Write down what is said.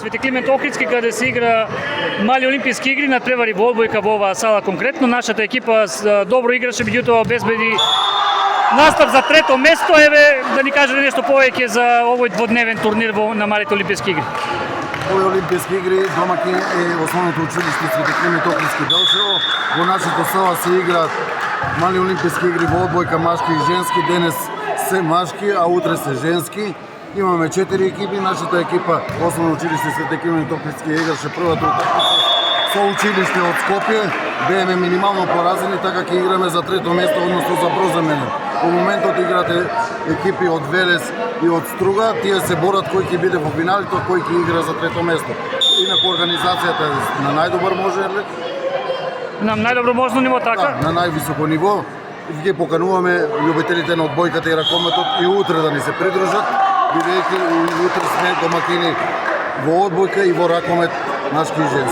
Свети Климент Охридски, каде се игра мали олимписки игри, натпревари во одбојка во оваа сала конкретно. Нашата екипа добро играше, меѓутоа обезбеди настап за трето место. Еве да ни кажете нешто повеќе за овој дводневен турнир на малите олимписки игри. Овој олимписки игри домаќин е основното училиште Свети Климент Охридски Белчево. Во нашата сала се играат мали олимписки игри во одбојка машки и женски. Денес се машки, а утре се женски. Имаме 4 екипи. Нашата екипа, основно училиште Свети Климент Охридски, играше првата утакмица со училиште од Скопје. Бееме минимално поразени, така ќе играме за трето место, односно за брозамене. Во моментот играте екипи од Велес и од Струга, тие се борат кој ќе биде во финалите, кој ќе игра за трето место. Инаку организацијата е на најдобар можеле. На најдобро можно ниво, така? Да, на највисоко ниво. Ги покануваме љубителите на одбојката и ракометот и утре да ни се придружат, бидејќи утре сме домакини во одбојка и во ракомет машки и женски.